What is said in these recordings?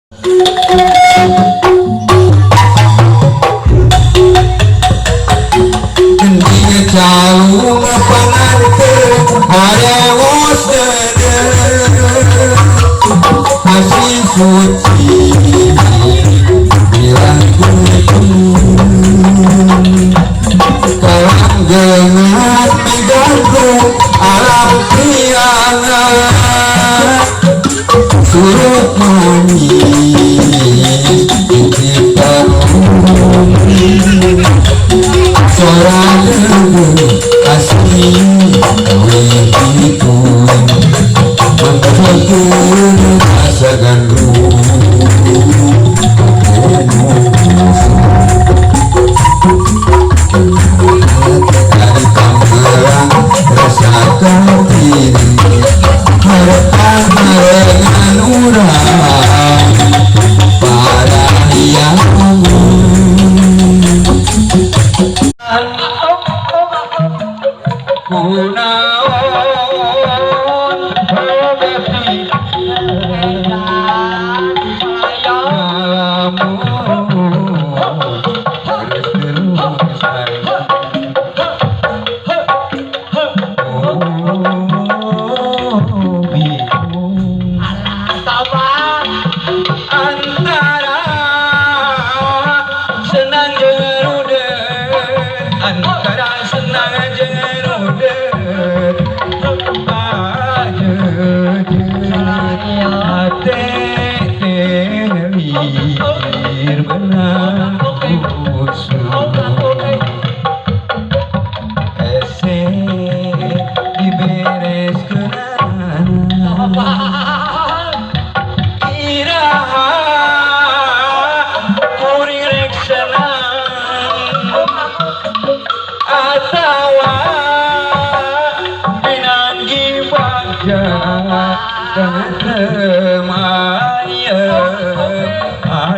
Jauh penante harewos masih suci bilang kalang gengat digantung alam piangan suruh nyanyi dicipta seorang asli kawe itu memperlakukan rasa gandrung dari Tangerang rasakan diri harapan dengan urang para yang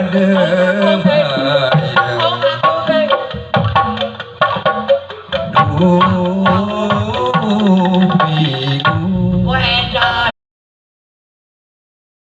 ada